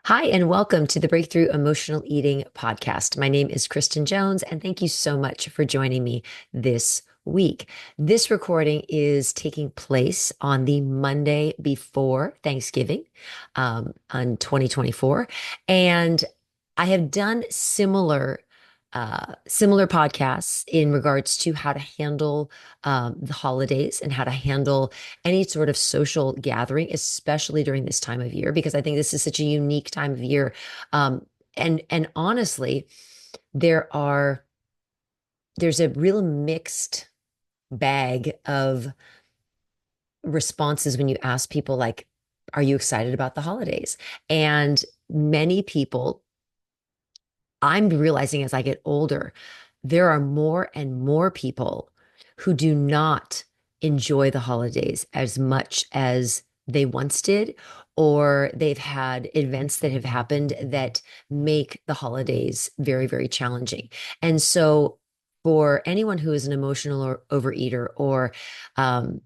Hi, and welcome to the Breakthrough Emotional Eating podcast. My name is Kristen Jones, and thank you so much for joining me this week. This recording is taking place on the Monday before Thanksgiving, on 2024. And I have done similar podcasts in regards to how to handle the holidays and how to handle any sort of social gathering, especially during this time of year, because I think this is such a unique time of year. And honestly, there are there's a real mixed bag of responses when you ask people like, are you excited about the holidays? And many people, I'm realizing as I get older, there are more and more people who do not enjoy the holidays as much as they once did, or they've had events that have happened that make the holidays very, very challenging. And so, for anyone who is an emotional or overeater, or um,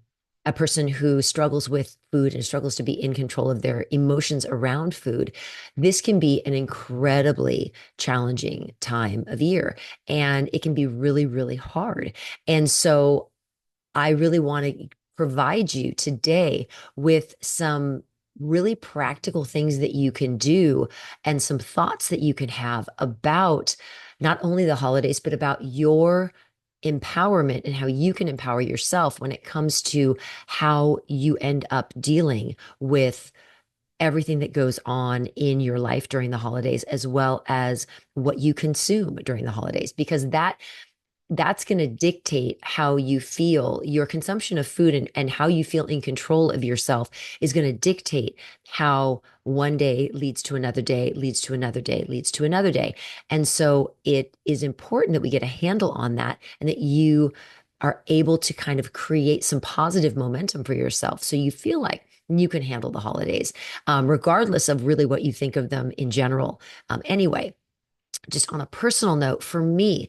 a person who struggles with food and struggles to be in control of their emotions around food, this can be an incredibly challenging time of year, and it can be really, really hard. And so I really want to provide you today with some really practical things that you can do and some thoughts that you can have about not only the holidays, but about your empowerment and how you can empower yourself when it comes to how you end up dealing with everything that goes on in your life during the holidays, as well as what you consume during the holidays, because that's going to dictate how you feel. Your consumption of food and how you feel in control of yourself is going to dictate how one day leads to another day, leads to another day, leads to another day. And so it is important that we get a handle on that and that you are able to kind of create some positive momentum for yourself so you feel like you can handle the holidays, regardless of really what you think of them in general. Anyway, just on a personal note, for me,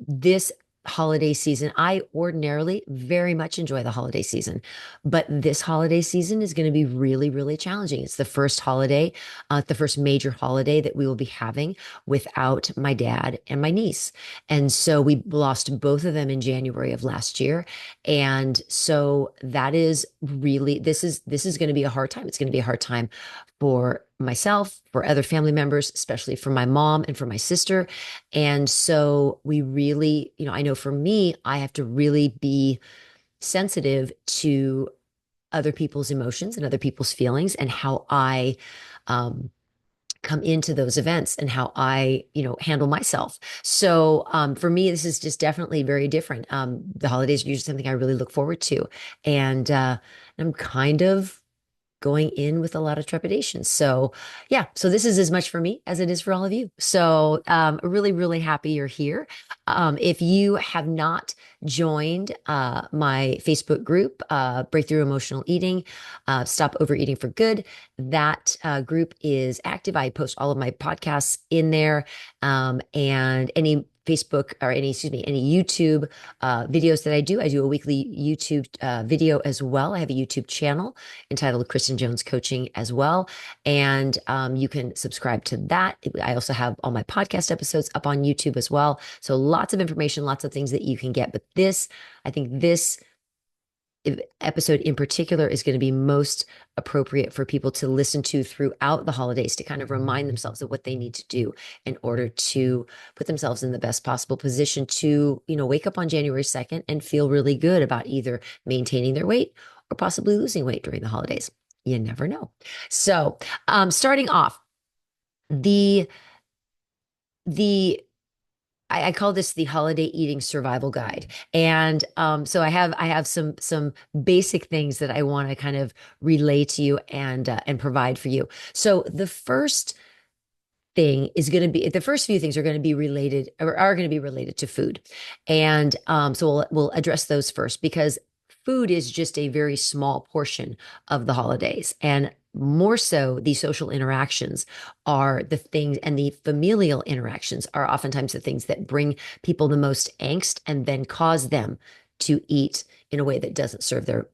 this holiday season, I ordinarily very much enjoy the holiday season, but this holiday season is going to be really, really challenging. It's the first holiday, the first major holiday that we will be having without my dad and my niece. And so we lost both of them in January of last year. And so that is really, this is going to be a hard time. It's going to be a hard time for myself, for other family members, especially for my mom and for my sister. And so we really, I know for me, I have to really be sensitive to other people's emotions and other people's feelings and how I um, come into those events and how I, handle myself. So for me, this is just definitely very different. The holidays are usually something I really look forward to. And I'm kind of going in with a lot of trepidation. So, yeah, so this is as much for me as it is for all of you. So, really, really happy you're here. If you have not joined my Facebook group, Breakthrough Emotional Eating, Stop Overeating for Good, that group is active. I post all of my podcasts in there, and any Facebook or any YouTube videos that I do. I do a weekly YouTube video as well. I have a YouTube channel entitled Kristen Jones Coaching as well. And you can subscribe to that. I also have all my podcast episodes up on YouTube as well. So lots of information, lots of things that you can get. But I think this episode in particular is going to be most appropriate for people to listen to throughout the holidays to kind of remind themselves of what they need to do in order to put themselves in the best possible position to, wake up on January 2nd and feel really good about either maintaining their weight or possibly losing weight during the holidays. You never know. So, starting off, the the I call this the holiday eating survival guide. And so I have some basic things that I want to kind of relay to you and provide for you. So the first few things are going to be related or are going to be related to food. And so we'll address those first because food is just a very small portion of the holidays. And more so, the social interactions are the things, and the familial interactions are oftentimes the things that bring people the most angst and then cause them to eat in a way that doesn't serve them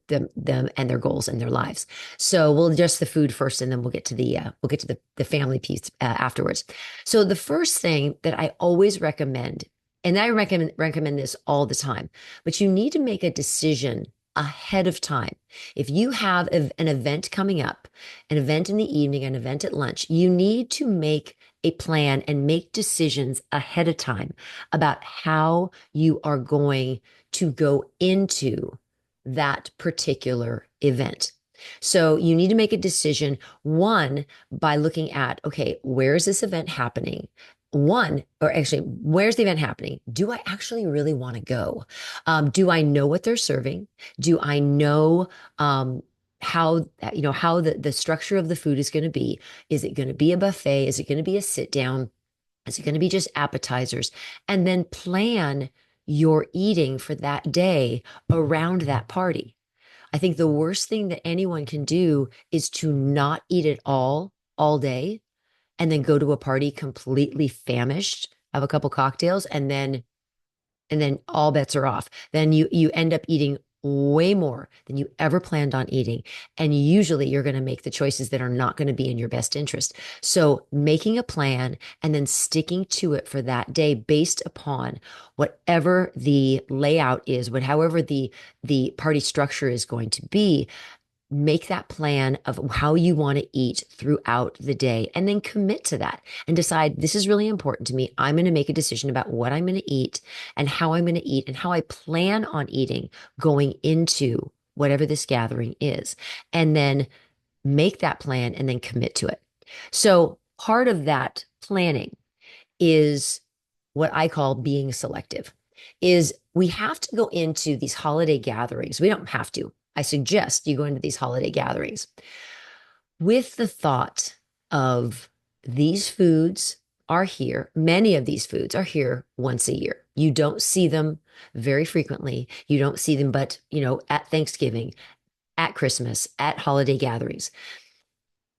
and their goals and their lives. So we'll address the food first, and then we'll get to the family piece afterwards. So the first thing that I always recommend, and I recommend this all the time, but you need to make a decision ahead of time. If you have an event coming up, an event in the evening, an event at lunch, you need to make a plan and make decisions ahead of time about how you are going to go into that particular event. So you need to make a decision, one, by looking at, okay, where is this event happening? One, or actually, where's the event happening? Do I actually really want to go? Do I know what they're serving? Do I know how how the structure of the food is going to be? Is it going to be a buffet? Is it going to be a sit down? Is it going to be just appetizers? And then plan your eating for that day around that party. I think the worst thing that anyone can do is to not eat at all day and then go to a party completely famished, have a couple cocktails, and then all bets are off. Then you end up eating way more than you ever planned on eating. And usually you're going to make the choices that are not going to be in your best interest. So making a plan and then sticking to it for that day based upon whatever the layout is, however the party structure is going to be, make that plan of how you want to eat throughout the day and then commit to that and decide this is really important to me. I'm going to make a decision about what I'm going to eat and how I'm going to eat and how I plan on eating going into whatever this gathering is. And then make that plan and then commit to it. So part of that planning is what I call being selective. Is we have to go into these holiday gatherings. We don't have to. I suggest you go into these holiday gatherings with the thought of these foods are here. Many of these foods are here once a year. You don't see them very frequently. You don't see them, but at Thanksgiving, at Christmas, at holiday gatherings.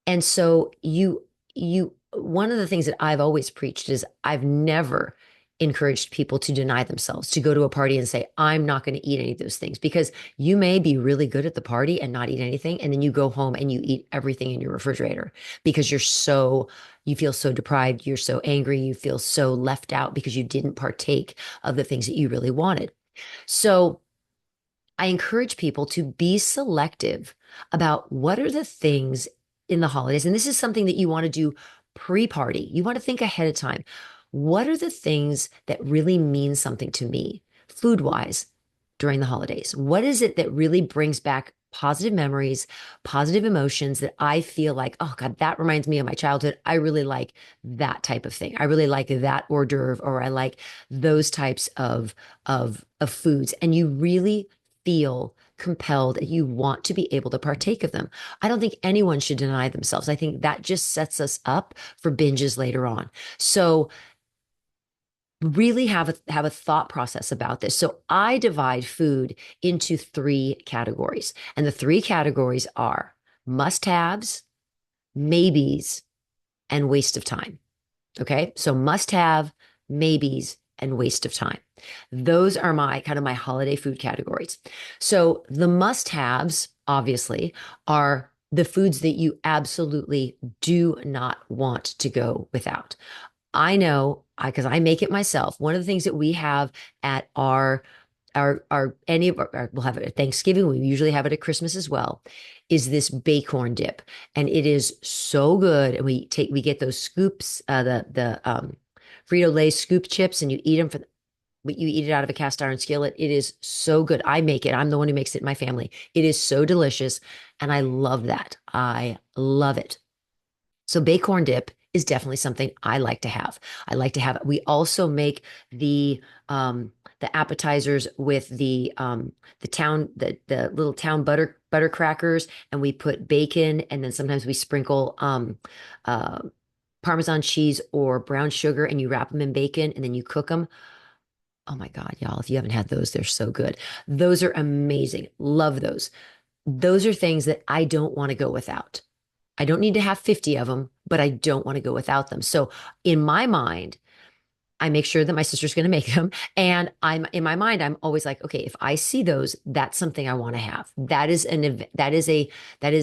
And so one of the things that I've always preached is I've never encouraged people to deny themselves, to go to a party and say, I'm not going to eat any of those things, because you may be really good at the party and not eat anything. And then you go home and you eat everything in your refrigerator because you feel so deprived. You're so angry. You feel so left out because you didn't partake of the things that you really wanted. So I encourage people to be selective about what are the things in the holidays. And this is something that you want to do pre-party. You want to think ahead of time. What are the things that really mean something to me food-wise during the holidays? What is it that really brings back positive memories, positive emotions that I feel like, oh God, that reminds me of my childhood. I really like that type of thing. I really like that hors d'oeuvre, or I like those types of foods. And you really feel compelled and you want to be able to partake of them. I don't think anyone should deny themselves. I think that just sets us up for binges later on. So really have a thought process about this. So I divide food into three categories. And the three categories are must-haves, maybes, and waste of time. Okay? So must-have, maybes, and waste of time. Those are my holiday food categories. So the must-haves, obviously, are the foods that you absolutely do not want to go without. I know, because I make it myself. One of the things that we have at we'll have it at Thanksgiving. We usually have it at Christmas as well, is this bacon dip. And it is so good. And we get those scoops, the Frito-Lay scoop chips, and you eat them you eat it out of a cast iron skillet. It is so good. I make it. I'm the one who makes it in my family. It is so delicious. And I love that. I love it. So bacon dip is definitely something I like to have. I like to have it. We also make the appetizers with the little town butter crackers, and we put bacon, and then sometimes we sprinkle uh, Parmesan cheese or brown sugar, and you wrap them in bacon, and then you cook them. Oh my God, y'all, if you haven't had those, they're so good. Those are amazing. Love those. Those are things that I don't want to go without. I don't need to have 50 of them, but I don't want to go without them. So in my mind, I make sure that my sister's going to make them. And I'm in my mind, I'm always like, okay, if I see those, that's something I want to have. That is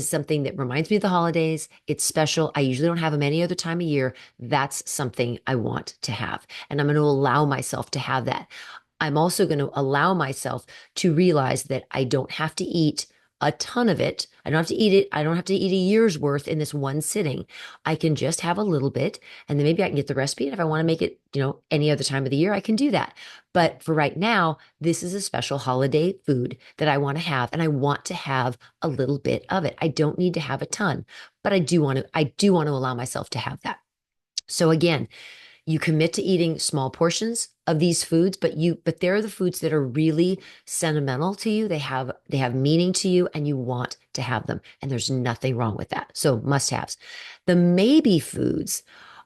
something that reminds me of the holidays. It's special. I usually don't have them any other time of year. That's something I want to have. And I'm going to allow myself to have that. I'm also going to allow myself to realize that I don't have to eat a ton of it. I don't have to eat it. I don't have to eat a year's worth in this one sitting. I can just have a little bit and then maybe I can get the recipe. And if I want to make it, any other time of the year, I can do that. But for right now, this is a special holiday food that I want to have. And I want to have a little bit of it. I don't need to have a ton, but I do want to allow myself to have that. So again, you commit to eating small portions of these foods, but they're the foods that are really sentimental to you. They have meaning to you and you want to have them. And there's nothing wrong with that. So must-haves. The maybe foods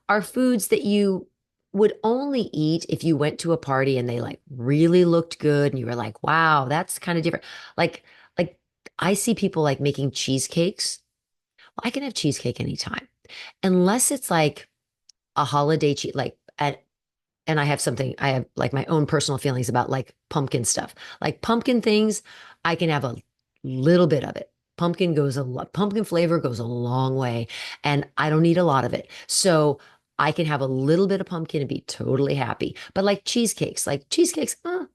are foods that you would only eat if you went to a party and they like really looked good and you were like, wow, that's kind of different. Like I see people like making cheesecakes. Well, I can have cheesecake anytime, unless it's like a holiday cheese, like and I have like my own personal feelings about like pumpkin stuff. Like pumpkin things, I can have a little bit of it. Pumpkin flavor goes a long way, and I don't need a lot of it. So I can have a little bit of pumpkin and be totally happy. But like cheesecakes,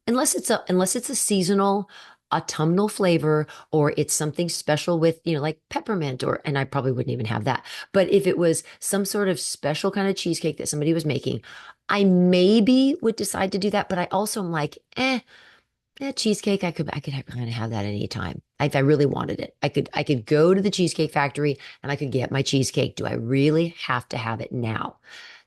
unless it's a seasonal autumnal flavor or it's something special with, like peppermint and I probably wouldn't even have that. But if it was some sort of special kind of cheesecake that somebody was making, I maybe would decide to do that, but I also am like, cheesecake, I could kind of have that anytime. If I really wanted it, I could go to the Cheesecake Factory and I could get my cheesecake. Do I really have to have it now?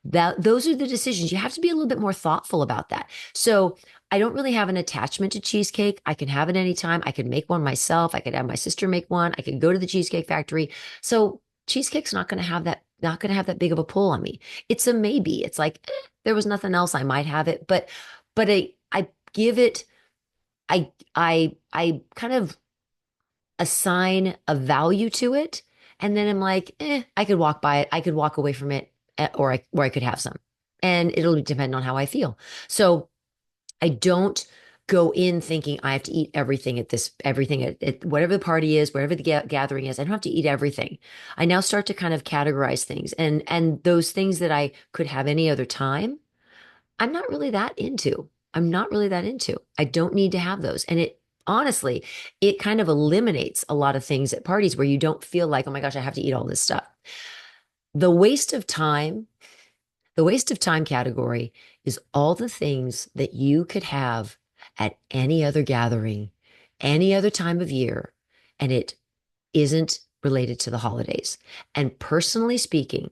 Those are the decisions. You have to be a little bit more thoughtful about that. So I don't really have an attachment to cheesecake. I can have it anytime. I could make one myself. I could have my sister make one. I could go to the Cheesecake Factory. So cheesecake's not going to have that big of a pull on me. It's a maybe. It's like, there was nothing else, I might have it, but I give it, I kind of assign a value to it, and then I'm like, I could walk by it, I could walk away from it, or I could have some, and it'll depend on how I feel. So I don't go in thinking I have to eat everything at whatever the party is, whatever the gathering is. I don't have to eat everything. I now start to kind of categorize things, and those things that I could have any other time, I'm not really that into. I'm not really that into. I don't need to have those. And it honestly, it kind of eliminates a lot of things at parties where you don't feel like, oh my gosh, I have to eat all this stuff. The waste of time, the waste of time category is all the things that you could have at any other gathering, any other time of year, and it isn't related to the holidays. And personally speaking,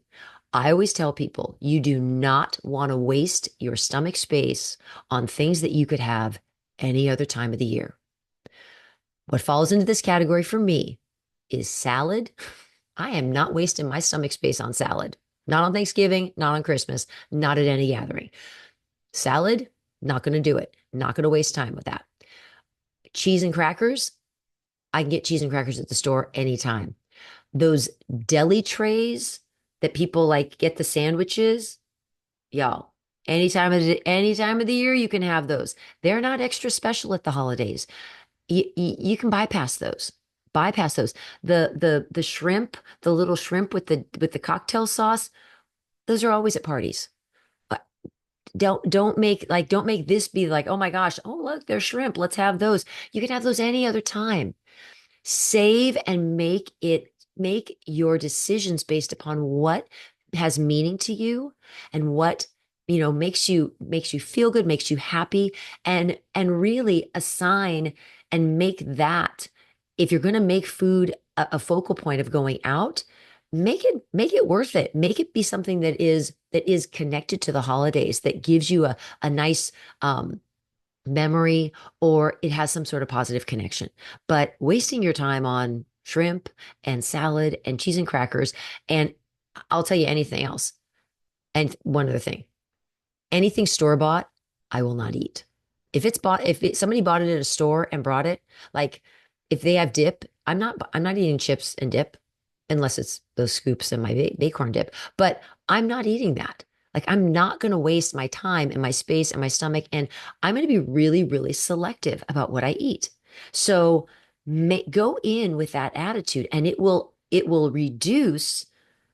I always tell people you do not want to waste your stomach space on things that you could have any other time of the year. What falls into this category for me is salad. I am not wasting my stomach space on salad. Not on Thanksgiving, not on Christmas, not at any gathering. Salad, not going to do it. Not going to waste time with that. Cheese and crackers, I can get cheese and crackers at the store anytime. Those deli trays that people like get the sandwiches, y'all, any time of the year, you can have those. They're not extra special at the holidays. You can bypass those. Bypass those. The shrimp, the little shrimp with the cocktail sauce, those are always at parties. Uh, don't make this be like, oh my gosh, oh look, there's shrimp. Let's have those. You can have those any other time. Save and make your decisions based upon what has meaning to you and what makes you feel good, makes you happy, and really assign and make that, if you're going to make food a focal point of going out, make it worth it. Make it be something that is connected to the holidays, that gives you a nice memory, or it has some sort of positive connection. But wasting your time on shrimp and salad and cheese and crackers, and I'll tell you anything else. And one other thing, anything store bought, I will not eat. Somebody bought it at a store and brought it, like if they have dip, I'm not eating chips and dip unless it's those scoops and my Bacorn dip, but I'm not eating that. Like, I'm not going to waste my time and my space and my stomach. And I'm going to be really, really selective about what I eat. So go in with that attitude and it will reduce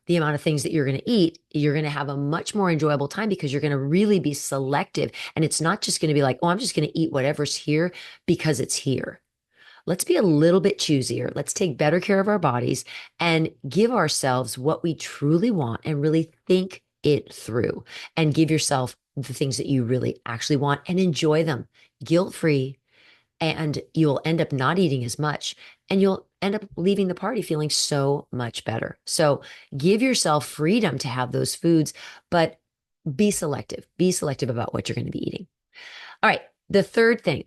the amount of things that you're going to eat. You're going to have a much more enjoyable time because you're going to really be selective. And it's not just going to be like, oh, I'm just going to eat whatever's here because it's here. Let's be a little bit choosier. Let's take better care of our bodies and give ourselves what we truly want and really think it through and give yourself the things that you really actually want and enjoy them guilt free. And you'll end up not eating as much and you'll end up leaving the party feeling so much better. So give yourself freedom to have those foods, but be selective. Be selective about what you're going to be eating. All right. The third thing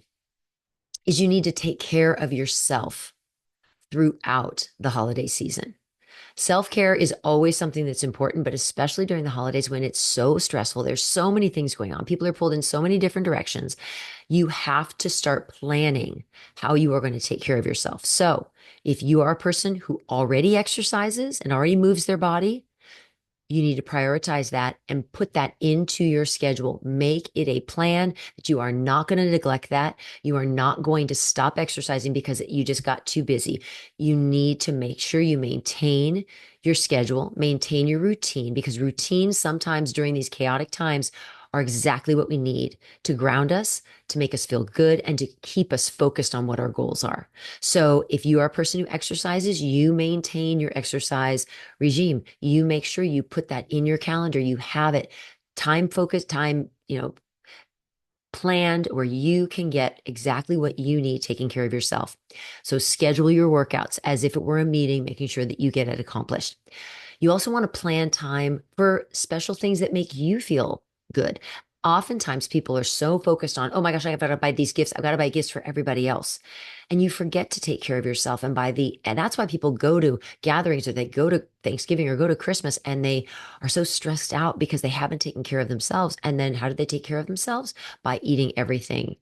is you need to take care of yourself throughout the holiday season. Self care is always something that's important, but especially during the holidays when it's so stressful, there's so many things going on. People are pulled in so many different directions. You have to start planning how you are going to take care of yourself. So, if you are a person who already exercises and already moves their body, you need to prioritize that and put that into your schedule. Make it a plan that you are not going to neglect that. You are not going to stop exercising because you just got too busy. You need to make sure you maintain your schedule, maintain your routine, because routines sometimes during these chaotic times are exactly what we need to ground us, to make us feel good, and to keep us focused on what our goals are. So if you are a person who exercises, you maintain your exercise regime. You make sure you put that in your calendar. You have it time focused, time, planned where you can get exactly what you need taking care of yourself. So schedule your workouts as if it were a meeting, making sure that you get it accomplished. You also want to plan time for special things that make you feel good. Oftentimes, people are so focused on, oh my gosh, I have got to buy these gifts. I've got to buy gifts for everybody else. And you forget to take care of yourself. And that's why people go to gatherings or they go to Thanksgiving or go to Christmas and they are so stressed out because they haven't taken care of themselves. And then how do they take care of themselves? By eating everything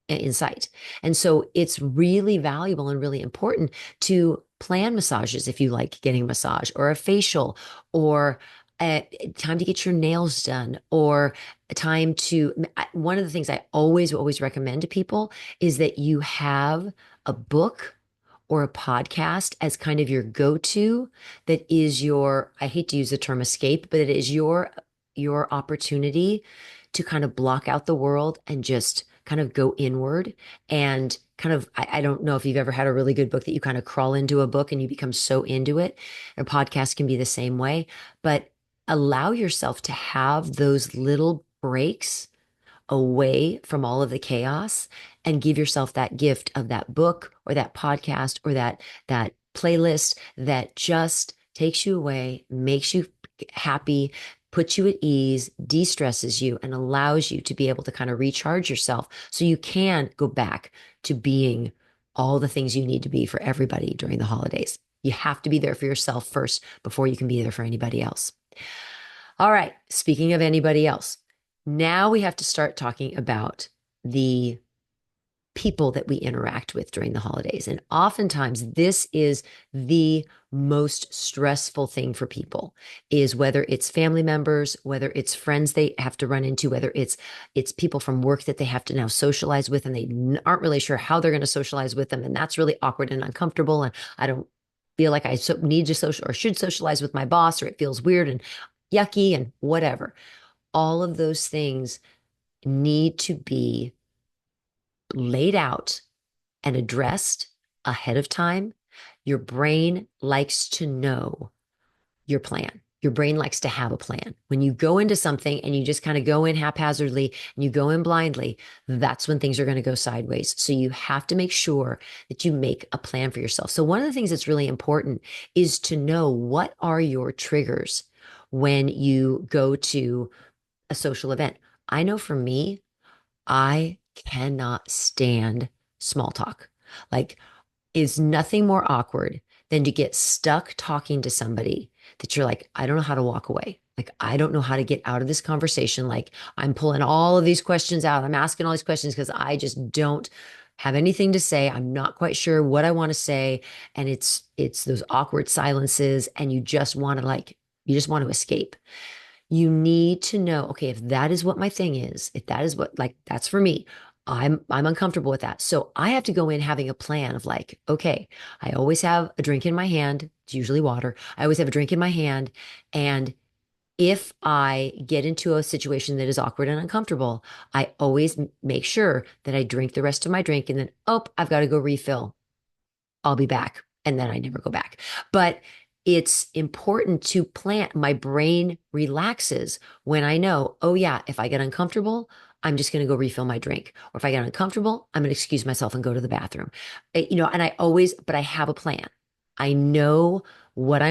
in sight. And so it's really valuable and really important to plan massages if you like getting a massage or a facial or time to get your nails done or time to one of the things I always recommend to people is that you have a book or a podcast as kind of your go-to that is your, I hate to use the term escape, but it is your opportunity to kind of block out the world and just kind of go inward and kind of, I don't know if you've ever had a really good book that you kind of crawl into a book and you become so into it. A podcast can be the same way, but allow yourself to have those little breaks away from all of the chaos and give yourself that gift of that book or that podcast or that playlist that just takes you away, makes you happy, puts you at ease, de-stresses you, and allows you to be able to kind of recharge yourself so you can go back to being all the things you need to be for everybody during the holidays. You have to be there for yourself first before you can be there for anybody else. All right. Speaking of anybody else, now we have to start talking about the people that we interact with during the holidays. And oftentimes this is the most stressful thing for people is whether it's family members, whether it's friends they have to run into, whether it's people from work that they have to now socialize with and they aren't really sure how they're going to socialize with them. And that's really awkward and uncomfortable. And I don't feel like I need to social or should socialize with my boss, or it feels weird and yucky and whatever. All of those things need to be laid out and addressed ahead of time. Your brain likes to know your plan. Your brain likes to have a plan. When you go into something and you just kind of go in haphazardly and you go in blindly, that's when things are going to go sideways. So you have to make sure that you make a plan for yourself. So one of the things that's really important is to know what are your triggers when you go to a social event. I know for me, I cannot stand small talk. Like, is nothing more awkward than to get stuck talking to somebody that you're like, I don't know how to walk away. Like, I don't know how to get out of this conversation. Like, I'm pulling all of these questions out. I'm asking all these questions because I just don't have anything to say. I'm not quite sure what I want to say. And it's those awkward silences, and you just want to escape. You need to know, okay, if that is what my thing is, if that is what like that's for me, I'm uncomfortable with that. So I have to go in having a plan of like, okay, I always have a drink in my hand. It's usually water. I always have a drink in my hand. And if I get into a situation that is awkward and uncomfortable, I always make sure that I drink the rest of my drink and then, oh, I've got to go refill. I'll be back. And then I never go back. But it's important to plan. My brain relaxes when I know, oh, yeah, if I get uncomfortable, I'm just going to go refill my drink. Or if I get uncomfortable, I'm going to excuse myself and go to the bathroom. And I always, but I have a plan. I know what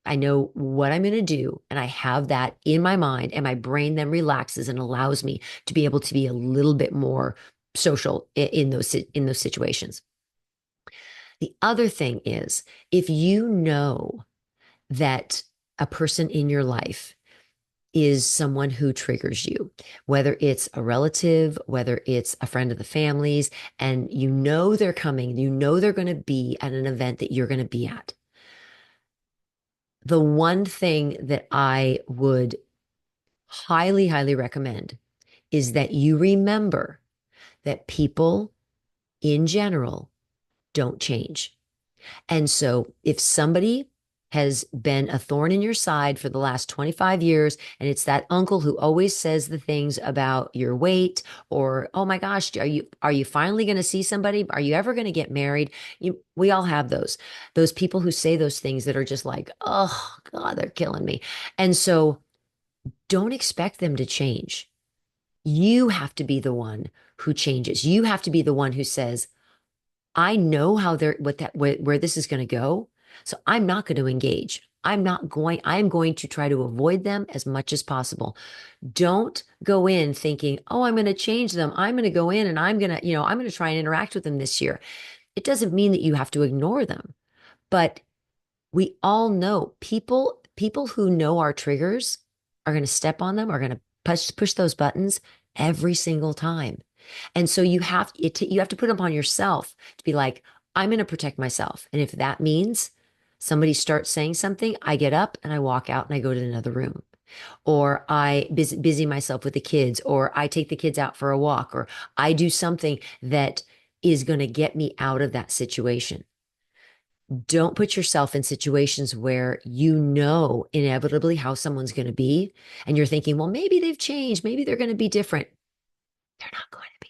I know what I'm going to do. And I have that in my mind. And my brain then relaxes and allows me to be able to be a little bit more social in those situations. The other thing is, if you know that a person in your life is someone who triggers you, whether it's a relative, whether it's a friend of the family's, and you know they're coming, you know they're going to be at an event that you're going to be at. The one thing that I would highly, highly recommend is that you remember that people in general don't change. And so if somebody has been a thorn in your side for the last 25 years, and it's that uncle who always says the things about your weight, or, oh my gosh, are you finally going to see somebody? Are you ever going to get married? We all have those people who say those things that are just like, oh God, they're killing me. And so don't expect them to change. You have to be the one who changes. You have to be the one who says, I know how they're where this is going to go. So I'm not going to engage. I'm going to try to avoid them as much as possible. Don't go in thinking, oh, I'm going to change them. I'm going to go in and I'm going to try and interact with them this year. It doesn't mean that you have to ignore them, but we all know people who know our triggers are going to step on them, are going to push those buttons every single time. And so you have to put upon yourself to be like, I'm going to protect myself. And if that means somebody starts saying something, I get up and I walk out and I go to another room. Or I busy myself with the kids, or I take the kids out for a walk, or I do something that is going to get me out of that situation. Don't put yourself in situations where you know inevitably how someone's going to be, and you're thinking, well, maybe they've changed, maybe they're going to be different. They're not going to be.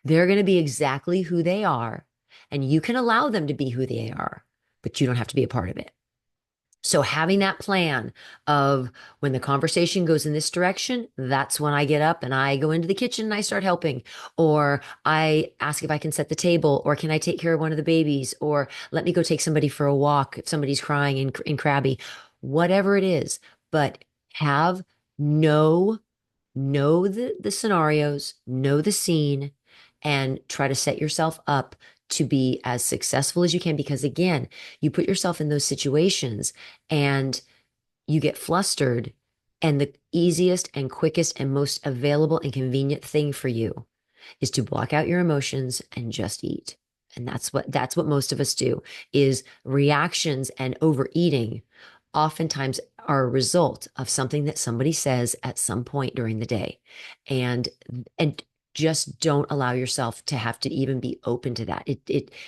They're going to be exactly who they are, and you can allow them to be who they are, but you don't have to be a part of it. So having that plan of when the conversation goes in this direction, that's when I get up and I go into the kitchen and I start helping, or I ask if I can set the table, or can I take care of one of the babies, or let me go take somebody for a walk if somebody's crying and crabby, whatever it is. But have no know the scenarios, know the scene, and try to set yourself up to be as successful as you can. Because again, you put yourself in those situations and you get flustered, and the easiest and quickest and most available and convenient thing for you is to block out your emotions and just eat. And that's what most of us do, is reactions and overeating oftentimes are a result of something that somebody says at some point during the day. And just don't allow yourself to have to even be open to that.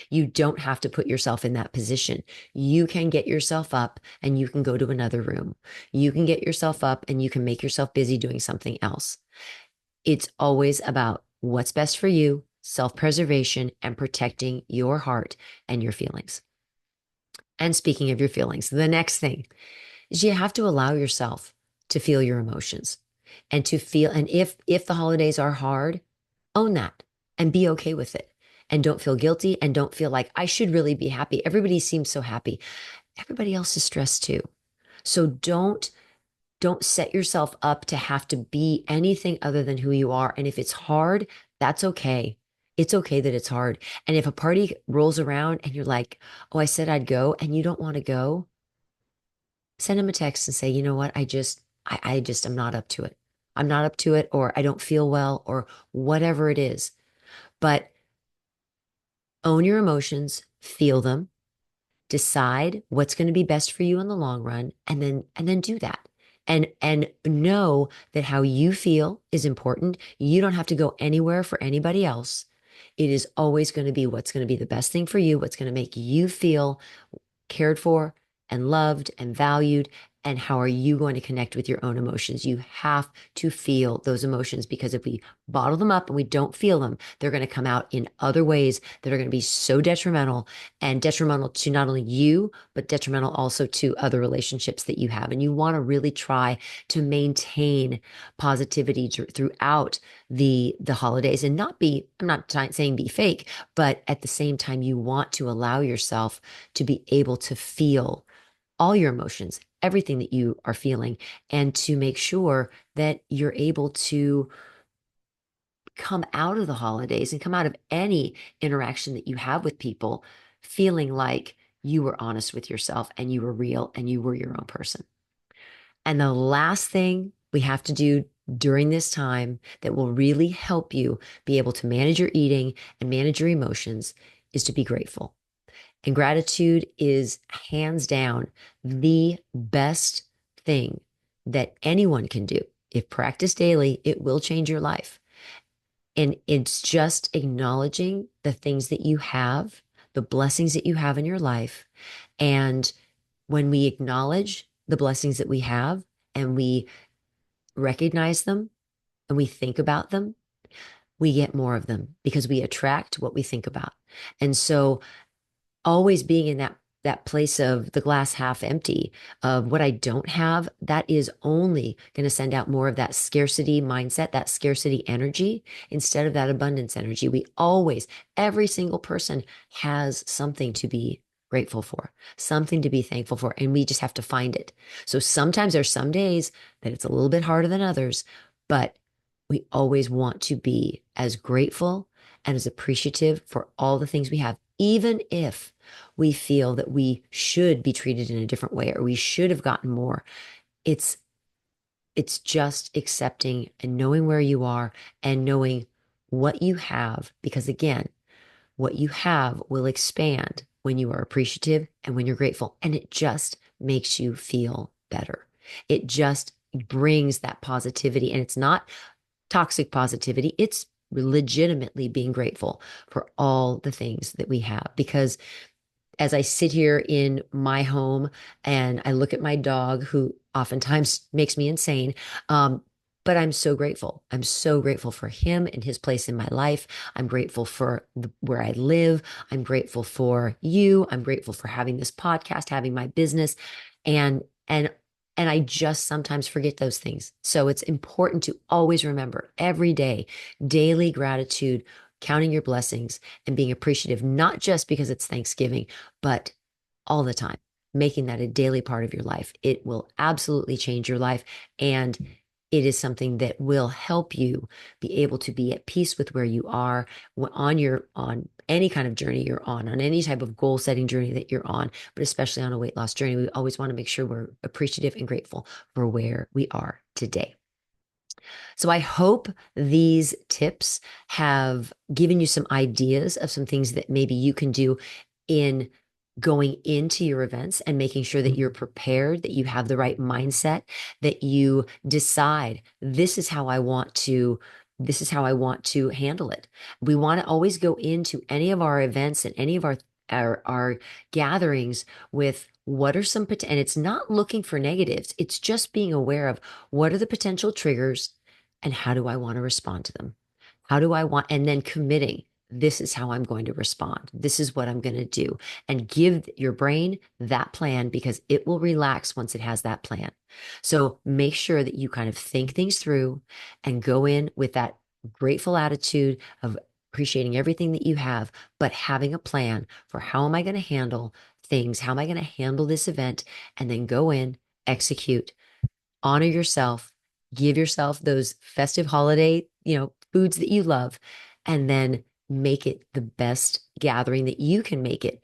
You don't have to put yourself in that position. You can get yourself up and you can go to another room. You can get yourself up and you can make yourself busy doing something else. It's always about what's best for you, self-preservation, and protecting your heart and your feelings. And speaking of your feelings, the next thing is you have to allow yourself to feel your emotions and to feel, and if the holidays are hard, own that and be okay with it. And don't feel guilty and don't feel like I should really be happy. Everybody seems so happy. Everybody else is stressed too. So don't set yourself up to have to be anything other than who you are. And if it's hard, that's okay. It's okay that it's hard. And if a party rolls around and you're like, oh, I said I'd go and you don't want to go, send them a text and say, you know what? I just am not up to it. I'm not up to it, or I don't feel well, or whatever it is. But own your emotions, feel them, decide what's going to be best for you in the long run, and then do that. And know that how you feel is important. You don't have to go anywhere for anybody else. It is always going to be what's going to be the best thing for you, what's going to make you feel cared for and loved and valued. And how are you going to connect with your own emotions? You have to feel those emotions, because if we bottle them up and we don't feel them, they're going to come out in other ways that are going to be so detrimental, and detrimental to not only you, but detrimental also to other relationships that you have. And you want to really try to maintain positivity throughout the holidays, and not be, I'm not saying be fake, but at the same time, you want to allow yourself to be able to feel all your emotions, everything that you are feeling, and to make sure that you're able to come out of the holidays and come out of any interaction that you have with people feeling like you were honest with yourself and you were real and you were your own person. And the last thing we have to do during this time that will really help you be able to manage your eating and manage your emotions is to be grateful. And gratitude is hands down the best thing that anyone can do. If practiced daily, it will change your life. And it's just acknowledging the things that you have, the blessings that you have in your life. And when we acknowledge the blessings that we have and we recognize them and we think about them, we get more of them because we attract what we think about. And so always being in that place of the glass half empty, of what I don't have, that is only going to send out more of that scarcity mindset, that scarcity energy, instead of that abundance energy. We always, every single person has something to be grateful for, something to be thankful for, and we just have to find it. So sometimes there's some days that it's a little bit harder than others, but we always want to be as grateful and as appreciative for all the things we have, even if we feel that we should be treated in a different way or we should have gotten more. It's it's just accepting and knowing where you are and knowing what you have, because again, what you have will expand when you are appreciative and when you're grateful, and it just makes you feel better. It just brings that positivity, and it's not toxic positivity. It's legitimately being grateful for all the things that we have, because as I sit here in my home and I look at my dog, who oftentimes makes me insane, but I'm so grateful. I'm so grateful for him and his place in my life. I'm grateful for where I live. I'm grateful for you. I'm grateful for having this podcast, having my business, and and and I just sometimes forget those things. So it's important to always remember every day, daily gratitude, counting your blessings and being appreciative, not just because it's Thanksgiving, but all the time, making that a daily part of your life. It will absolutely change your life. And it is something that will help you be able to be at peace with where you are on any kind of journey you're on any type of goal setting journey that you're on, but especially on a weight loss journey. We always want to make sure we're appreciative and grateful for where we are today. So I hope these tips have given you some ideas of some things that maybe you can do in going into your events and making sure that you're prepared, that you have the right mindset, that you decide this is how I want to handle it. We want to always go into any of our events and any of our gatherings with what are some and it's not looking for negatives. It's just being aware of what are the potential triggers and how do I want to respond to them? How do I want, and then committing, this is how I'm going to respond. This is what I'm going to do. And give your brain that plan, because it will relax once it has that plan. So make sure that you kind of think things through and go in with that grateful attitude of appreciating everything that you have, but having a plan for how am I going to handle things? How am I going to handle this event? And then go in, execute, honor yourself, give yourself those festive holiday, foods that you love, and then make it the best gathering that you can make it,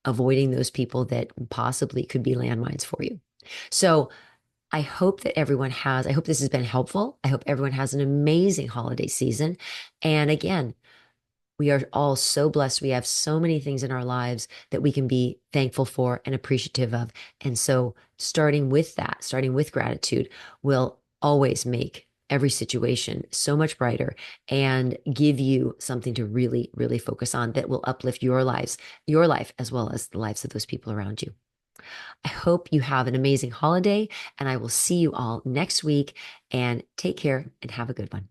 avoiding those people that possibly could be landmines for you. So I hope I hope this has been helpful. I hope everyone has an amazing holiday season. And again, We are all so blessed. We have so many things in our lives that we can be thankful for and appreciative of. And so, starting with that, starting with gratitude, will always make every situation so much brighter and give you something to really, really focus on that will uplift your lives, your life, as well as the lives of those people around you. I hope you have an amazing holiday, and I will see you all next week. And take care and have a good one.